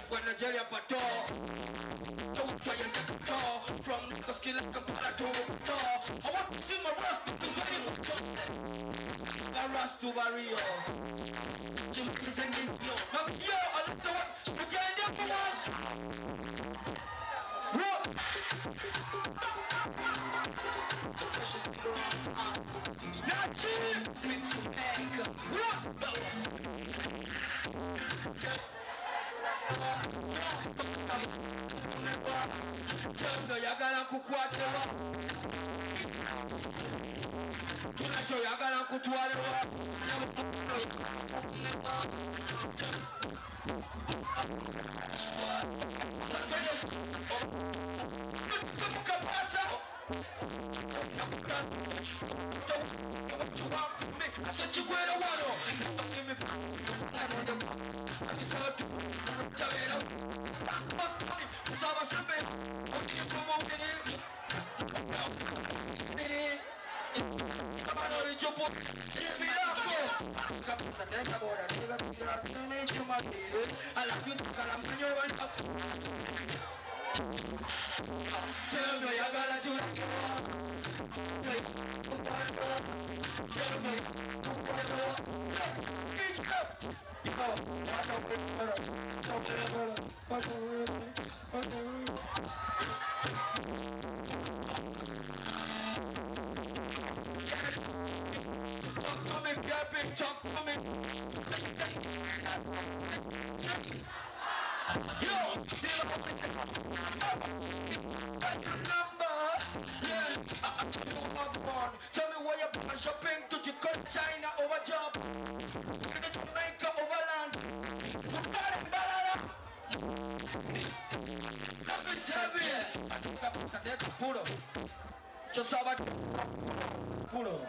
When Nigeria pato, don't try and set a door from the skill of the pato. I want to see my rust to be swimming. A rust to barrio. Children's and yo, I love the one again. Never was. The freshest speaker on time. Not cheap. Fik Famaica. Chando yagala kukwatira tunacho yagala kutwalira Tell me why you're shopping to China over job, Jamaica over land. Mbarara. Stuff is heavy. Puro.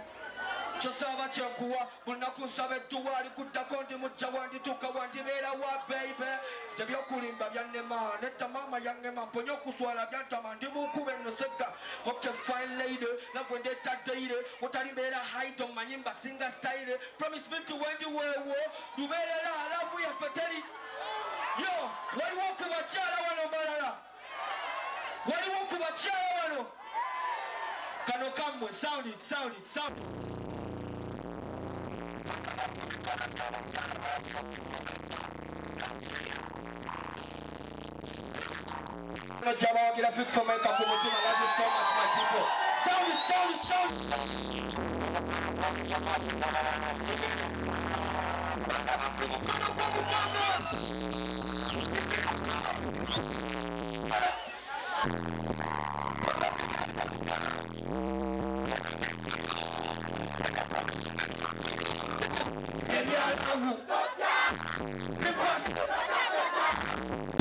Chosaba chankuwa munaku sabe tuwali kutakondi mujawandi tukawandi bera wa baby zebyo kulimba byanema netta mama yangema mponyo kuswala byantama ndi mukube no seka. Okay fine lady love when they that day utali bera height on manyimba singer style promise me to when you were you bera la love ya fatali yo wali woku bachala wano Mbarara wali woku bachala wano kano kamwe sound it Jama wagira Fik Famaica kumutima. I love you so much my people. Sound it.